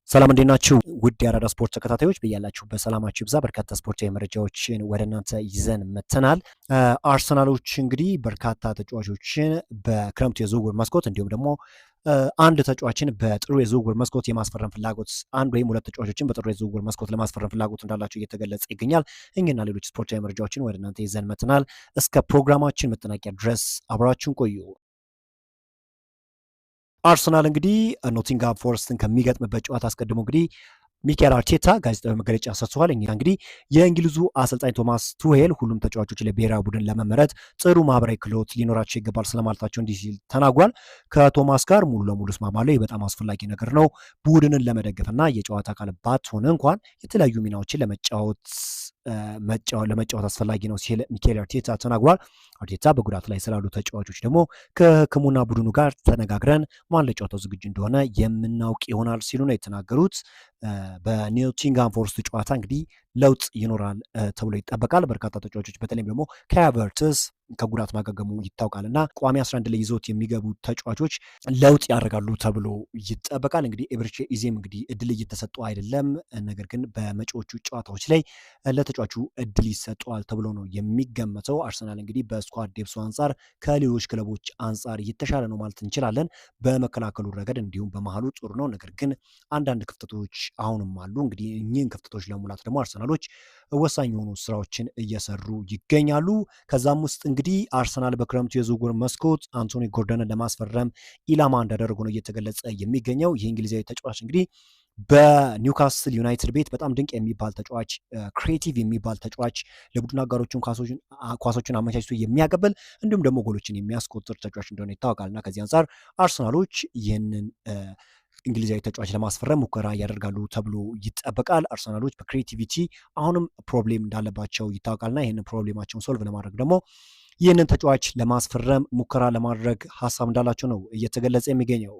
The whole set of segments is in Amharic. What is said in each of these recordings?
ሰላም እንዴት ናችሁ? ውድ የአራዳ ስፖርት ተከታታዮች በያላችሁበት ሰላማችሁ ይብዛ። በርካታ ስፖርታዊ መረጃዎችን ወደ እናንተ ይዘን መጥተናል። አርሰናሎች እንግዲህ በርካታ ተጫዋቾችን በክረምቱ የዝውውር መስኮት እንዲሁም ደግሞ አንድ ተጫዋችን በጥሩ የዝውውር መስኮት የማስፈረም ፍላጎት አንድ ወይም ሁለት ተጫዋቾችን በጥሩ የዝውውር መስኮት ለማስፈረም ፍላጎት እንዳላቸው እየተገለጸ ይገኛል። እኛና ሌሎች ስፖርታዊ መረጃዎችን ወደ እናንተ ይዘን መጥተናል። እስከ ፕሮግራማችን መጠናቂያ ድረስ አብራችሁን ቆዩ። አርሰናል እንግዲህ ኖቲንግሃም ፎረስትን ከሚገጥምበት ጨዋታ አስቀድሞ እንግዲህ ሚኬል አርቴታ ጋዜጣዊ መግለጫ ሰጥቷል። እንግዲህ የእንግሊዙ አሰልጣኝ ቶማስ ቱሄል ሁሉም ተጫዋቾች ለብሔራዊ ቡድን ለመመረጥ ጥሩ ማህበራዊ ክህሎት ሊኖራቸው ይገባል ስለማለታቸው እንዲህ ሲል ተናግሯል። ከቶማስ ጋር ሙሉ ለሙሉ እስማማለሁ። ይህ በጣም አስፈላጊ ነገር ነው። ቡድንን ለመደገፍና የጨዋታ አካል ባትሆን እንኳን የተለያዩ ሚናዎችን ለመጫወት አስፈላጊ ነው ሲል ሚኬል አርቴታ ተናግሯል። አርቴታ በጉዳት ላይ ስላሉ ተጫዋቾች ደግሞ ከሕክምና ቡድኑ ጋር ተነጋግረን ማን ለጨዋታው ዝግጁ እንደሆነ የምናውቅ ይሆናል ሲሉ ነው የተናገሩት። በኖቲንግሃም ፎረስት ጨዋታ እንግዲህ ለውጥ ይኖራል ተብሎ ይጠበቃል። በርካታ ተጫዋቾች በተለይም ደግሞ ካይ ሃቨርትዝ ከጉዳት ማገገሙ ይታወቃል እና ቋሚ 11 ላይ ይዞት የሚገቡ ተጫዋቾች ለውጥ ያደርጋሉ ተብሎ ይጠበቃል። እንግዲህ ኤቤሬቺ ኢዜም እንግዲህ እድል እየተሰጠው አይደለም። ነገር ግን በመጪዎቹ ጨዋታዎች ላይ ለተጫዋቹ እድል ይሰጠዋል ተብሎ ነው የሚገመተው። አርሰናል እንግዲህ በስኳድ ዴፕሱ አንጻር ከሌሎች ክለቦች አንጻር የተሻለ ነው ማለት እንችላለን። በመከላከሉ ረገድ እንዲሁም በመሀሉ ጥሩ ነው። ነገር ግን አንዳንድ ክፍተቶች አሁንም አሉ። እንግዲህ እኚህን ክፍተቶች ለሙላት ደግሞ አርሰናሎች ወሳኝ የሆኑ ስራዎችን እየሰሩ ይገኛሉ። ከዛም ውስጥ እንግዲህ አርሰናል በክረምቱ የዝውውር መስኮት አንቶኒ ጎርደንን ለማስፈረም ኢላማ እንዳደረጉ ነው እየተገለጸ የሚገኘው። ይህ እንግሊዛዊ ተጫዋች እንግዲህ በኒውካስል ዩናይትድ ቤት በጣም ድንቅ የሚባል ተጫዋች፣ ክሬቲቭ የሚባል ተጫዋች፣ ለቡድን አጋሮቹን ኳሶችን አመቻችቶ የሚያቀብል እንዲሁም ደግሞ ጎሎችን የሚያስቆጥር ተጫዋች እንደሆነ ይታወቃል እና ከዚህ አንጻር አርሰናሎች ይህንን እንግሊዛዊ ተጫዋች ለማስፈረም ሙከራ ያደርጋሉ ተብሎ ይጠበቃል። አርሰናሎች በክሬቲቪቲ አሁንም ፕሮብሌም እንዳለባቸው ይታወቃልና ይህንን ፕሮብሌማቸውን ሶልቭ ለማድረግ ደግሞ ይህንን ተጫዋች ለማስፈረም ሙከራ ለማድረግ ሀሳብ እንዳላቸው ነው እየተገለጸ የሚገኘው።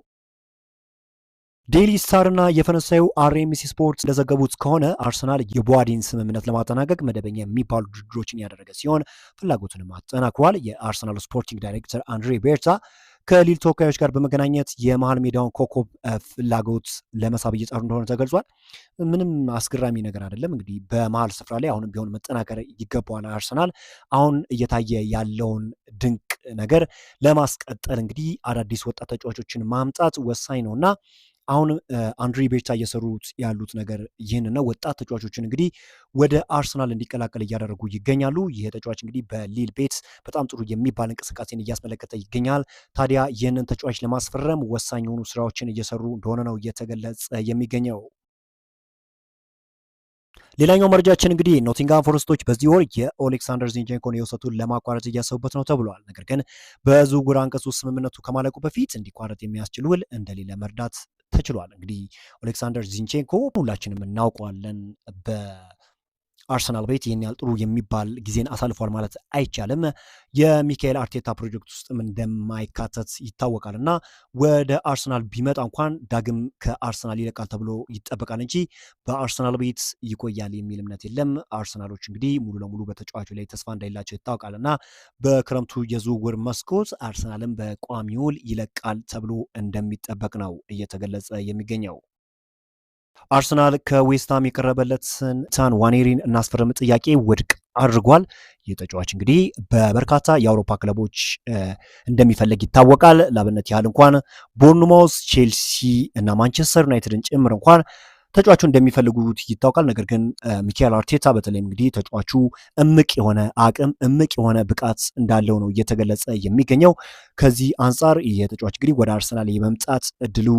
ዴይሊ ስታር እና የፈረንሳዩ አርኤምሲ ስፖርት እንደዘገቡት ከሆነ አርሰናል የቦዋዲን ስምምነት ለማጠናቀቅ መደበኛ የሚባሉ ድርድሮችን ያደረገ ሲሆን ፍላጎቱንም አጠናክሯል። የአርሰናል ስፖርቲንግ ዳይሬክተር አንድሬ ቤርታ ከሊል ተወካዮች ጋር በመገናኘት የመሃል ሜዳውን ኮከብ ፍላጎት ለመሳብ እየጣሩ እንደሆነ ተገልጿል። ምንም አስገራሚ ነገር አይደለም። እንግዲህ በመሃል ስፍራ ላይ አሁንም ቢሆን መጠናከር ይገባዋል። አርሰናል አሁን እየታየ ያለውን ድንቅ ነገር ለማስቀጠል እንግዲህ አዳዲስ ወጣት ተጫዋቾችን ማምጣት ወሳኝ ነው እና አሁን አንድሪ ቤርታ እየሰሩት ያሉት ነገር ይህን ነው። ወጣት ተጫዋቾችን እንግዲህ ወደ አርሰናል እንዲቀላቀል እያደረጉ ይገኛሉ። ይህ ተጫዋች እንግዲህ በሊል ቤት በጣም ጥሩ የሚባል እንቅስቃሴን እያስመለከተ ይገኛል። ታዲያ ይህንን ተጫዋች ለማስፈረም ወሳኝ የሆኑ ስራዎችን እየሰሩ እንደሆነ ነው እየተገለጸ የሚገኘው። ሌላኛው መረጃችን እንግዲህ ኖቲንግሃም ፎረስቶች በዚህ ወር የኦሌክሳንደር ዚንቼንኮን የውሰቱን ለማቋረጥ እያሰቡበት ነው ተብሏል። ነገር ግን በዝውውር አንቀጹ ስምምነቱ ከማለቁ በፊት እንዲቋረጥ የሚያስችል ውል እንደሌለ መርዳት ተችሏል። እንግዲህ ኦሌክሳንደር ዚንቼንኮ ሁላችንም እናውቀዋለን። በአርሰናል ቤት ይህን ያህል ጥሩ የሚባል ጊዜን አሳልፏል ማለት አይቻልም። የሚካኤል አርቴታ ፕሮጀክት ውስጥም እንደማይካተት ይታወቃል እና ወደ አርሰናል ቢመጣ እንኳን ዳግም ከአርሰናል ይለቃል ተብሎ ይጠበቃል እንጂ በአርሰናል ቤት ይቆያል የሚል እምነት የለም። አርሰናሎች እንግዲህ ሙሉ ለሙሉ በተጫዋቹ ላይ ተስፋ እንዳይላቸው ይታወቃል እና በክረምቱ የዝውውር መስኮት አርሰናልም በቋሚ ውል ይለቃል ተብሎ እንደሚጠበቅ ነው እየተገለጸ የሚገኘው። አርሰናል ከዌስትሃም የቀረበለትን ዋኔሪን እናስፈርም ጥያቄ ውድቅ አድርጓል። ይህ ተጫዋች እንግዲህ በበርካታ የአውሮፓ ክለቦች እንደሚፈለግ ይታወቃል። ለአብነት ያህል እንኳን ቦርንማውዝ፣ ቼልሲ እና ማንቸስተር ዩናይትድን ጭምር እንኳን ተጫዋቹ እንደሚፈልጉት ይታወቃል። ነገር ግን ሚካኤል አርቴታ በተለይም እንግዲህ ተጫዋቹ እምቅ የሆነ አቅም እምቅ የሆነ ብቃት እንዳለው ነው እየተገለጸ የሚገኘው። ከዚህ አንጻር ይህ ተጫዋች እንግዲህ ወደ አርሰናል የመምጣት እድሉ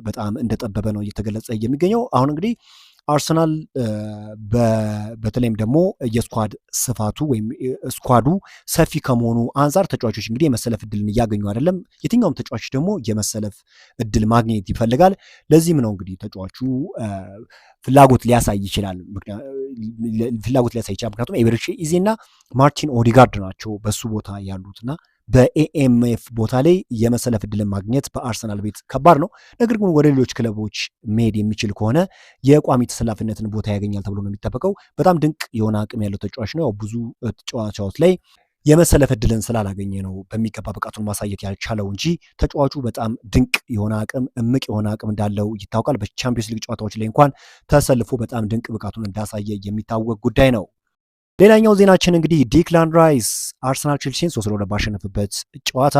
በጣም እንደጠበበ ነው እየተገለጸ የሚገኘው። አሁን እንግዲህ አርሰናል በተለይም ደግሞ የስኳድ ስፋቱ ወይም ስኳዱ ሰፊ ከመሆኑ አንጻር ተጫዋቾች እንግዲህ የመሰለፍ እድልን እያገኙ አይደለም። የትኛውም ተጫዋች ደግሞ የመሰለፍ እድል ማግኘት ይፈልጋል። ለዚህም ነው እንግዲህ ተጫዋቹ ፍላጎት ሊያሳይ ይችላል። ምክንያቱም ኤቤሬቺ ኢዜ እና ማርቲን ኦዲጋርድ ናቸው በሱ ቦታ ያሉትና በኤኤምኤፍ ቦታ ላይ የመሰለፍ እድልን ማግኘት በአርሰናል ቤት ከባድ ነው። ነገር ግን ወደ ሌሎች ክለቦች መሄድ የሚችል ከሆነ የቋሚ ተሰላፊነትን ቦታ ያገኛል ተብሎ ነው የሚጠበቀው። በጣም ድንቅ የሆነ አቅም ያለው ተጫዋች ነው። ብዙ ጨዋታዎች ላይ የመሰለፍ እድልን ስላላገኘ ነው በሚገባ ብቃቱን ማሳየት ያልቻለው እንጂ ተጫዋቹ በጣም ድንቅ የሆነ አቅም እምቅ የሆነ አቅም እንዳለው ይታወቃል። በቻምፒዮንስ ሊግ ጨዋታዎች ላይ እንኳን ተሰልፎ በጣም ድንቅ ብቃቱን እንዳሳየ የሚታወቅ ጉዳይ ነው። ሌላኛው ዜናችን እንግዲህ ዲክላን ራይስ አርሰናል ቼልሲን 3-2 ባሸነፈበት ጨዋታ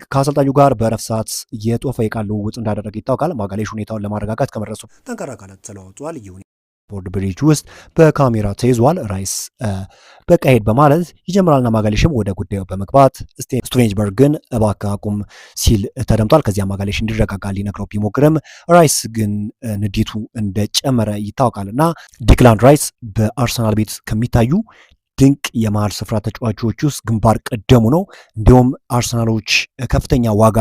ከአሰልጣኙ ጋር በረፍት ሰዓት የጦፈ የቃል ልውውጥ እንዳደረገ ይታወቃል። ማጋሌሽ ሁኔታውን ለማረጋጋት ከመድረሱ ጠንካራ ቃላት ተለዋውጧል። ቦርድ ብሪጅ ውስጥ በካሜራ ተይዟል። ራይስ በቃ ሄድ በማለት ይጀምራልና ማጋሌሽም ወደ ጉዳዩ በመግባት ስቱቬንጅበርግን እባክህ አቁም ሲል ተደምጧል። ከዚያ ማጋሌሽ እንዲረጋጋ ሊነግረው ቢሞክርም ራይስ ግን ንዴቱ እንደጨመረ ይታወቃልና ዲክላን ራይስ በአርሰናል ቤት ከሚታዩ ድንቅ የመሃል ስፍራ ተጫዋቾች ውስጥ ግንባር ቀደሙ ነው። እንዲሁም አርሰናሎች ከፍተኛ ዋጋ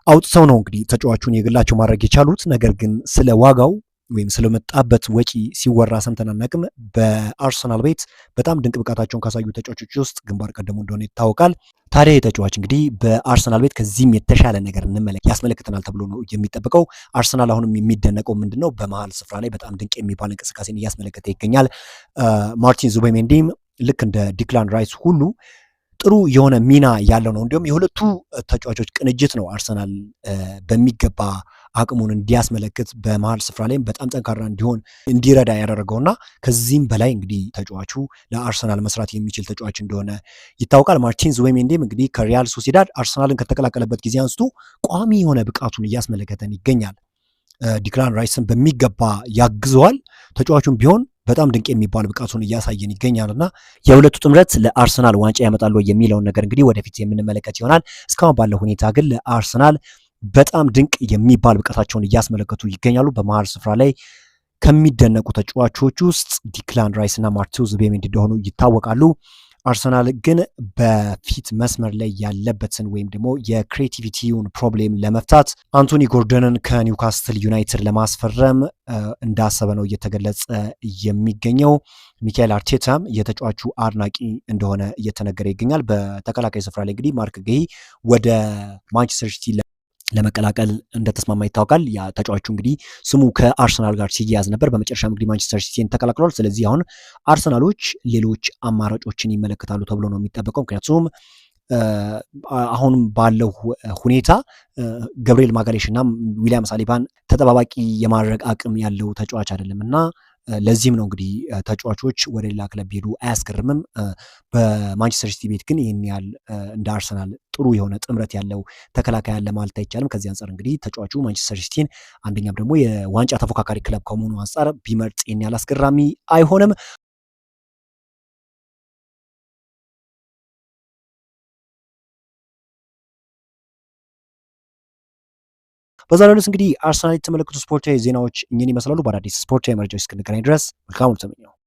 አውጥተው ነው እንግዲህ ተጫዋቹን የግላቸው ማድረግ የቻሉት። ነገር ግን ስለ ዋጋው ወይም ስለመጣበት ወጪ ሲወራ ሰምተን አናውቅም። በአርሰናል ቤት በጣም ድንቅ ብቃታቸውን ካሳዩ ተጫዋቾች ውስጥ ግንባር ቀደሙ እንደሆነ ይታወቃል። ታዲያ የተጫዋች እንግዲህ በአርሰናል ቤት ከዚህም የተሻለ ነገር ያስመለክተናል ተብሎ ነው የሚጠበቀው። አርሰናል አሁንም የሚደነቀው ምንድን ነው? በመሀል ስፍራ ላይ በጣም ድንቅ የሚባል እንቅስቃሴን እያስመለከተ ይገኛል። ማርቲን ዙቤሜንዲም ልክ እንደ ዲክላን ራይስ ሁሉ ጥሩ የሆነ ሚና ያለው ነው። እንዲሁም የሁለቱ ተጫዋቾች ቅንጅት ነው አርሰናል በሚገባ አቅሙን እንዲያስመለክት በመሀል ስፍራ ላይም በጣም ጠንካራ እንዲሆን እንዲረዳ ያደረገውና ከዚህም በላይ እንግዲህ ተጫዋቹ ለአርሰናል መስራት የሚችል ተጫዋች እንደሆነ ይታወቃል። ማርቲን ዙቤሜንዲም እንግዲህ ከሪያል ሶሲዳድ አርሰናልን ከተቀላቀለበት ጊዜ አንስቶ ቋሚ የሆነ ብቃቱን እያስመለከተን ይገኛል። ዲክላን ራይስን በሚገባ ያግዘዋል። ተጫዋቹም ቢሆን በጣም ድንቅ የሚባል ብቃቱን እያሳየን ይገኛልና የሁለቱ ጥምረት ለአርሰናል ዋንጫ ያመጣሉ የሚለውን ነገር እንግዲህ ወደፊት የምንመለከት ይሆናል። እስካሁን ባለው ሁኔታ ግን ለአርሰናል በጣም ድንቅ የሚባል ብቃታቸውን እያስመለከቱ ይገኛሉ። በመሀል ስፍራ ላይ ከሚደነቁ ተጫዋቾች ውስጥ ዲክላን ራይስ እና ማርቲን ዙቤሜንዲ እንደሆኑ ይታወቃሉ። አርሰናል ግን በፊት መስመር ላይ ያለበትን ወይም ደግሞ የክሬቲቪቲውን ፕሮብሌም ለመፍታት አንቶኒ ጎርደንን ከኒውካስትል ዩናይትድ ለማስፈረም እንዳሰበ ነው እየተገለጸ የሚገኘው። ሚካኤል አርቴታም የተጫዋቹ አድናቂ እንደሆነ እየተነገረ ይገኛል። በተከላካይ ስፍራ ላይ እንግዲህ ማርክ ጌሂ ወደ ማንቸስተር ሲቲ ለመቀላቀል እንደተስማማ ይታወቃል። ያ ተጫዋቹ እንግዲህ ስሙ ከአርሰናል ጋር ሲያያዝ ነበር። በመጨረሻም እንግዲህ ማንቸስተር ሲቲን ተቀላቅሏል። ስለዚህ አሁን አርሰናሎች ሌሎች አማራጮችን ይመለከታሉ ተብሎ ነው የሚጠበቀው። ምክንያቱም አሁንም ባለው ሁኔታ ገብርኤል ማጋሌሽ እና ዊሊያም ሳሊባን ተጠባባቂ የማድረግ አቅም ያለው ተጫዋች አይደለም እና ለዚህም ነው እንግዲህ ተጫዋቾች ወደ ሌላ ክለብ ቢሄዱ አያስገርምም። በማንቸስተር ሲቲ ቤት ግን ይህን ያህል እንደ አርሰናል ጥሩ የሆነ ጥምረት ያለው ተከላካይ ያለ ማለት አይቻልም። ከዚህ አንጻር እንግዲህ ተጫዋቹ ማንቸስተር ሲቲን አንደኛም ደግሞ የዋንጫ ተፎካካሪ ክለብ ከመሆኑ አንጻር ቢመርጥ ይህን ያህል አስገራሚ አይሆንም። በዛሬው ዕለት እንግዲህ አርሰናል የተመለከቱ ስፖርታዊ ዜናዎች እኚህን ይመስላሉ። በአዳዲስ ስፖርታዊ መረጃዎች እስክንገናኝ ድረስ መልካም ሁሉ ተመኘው።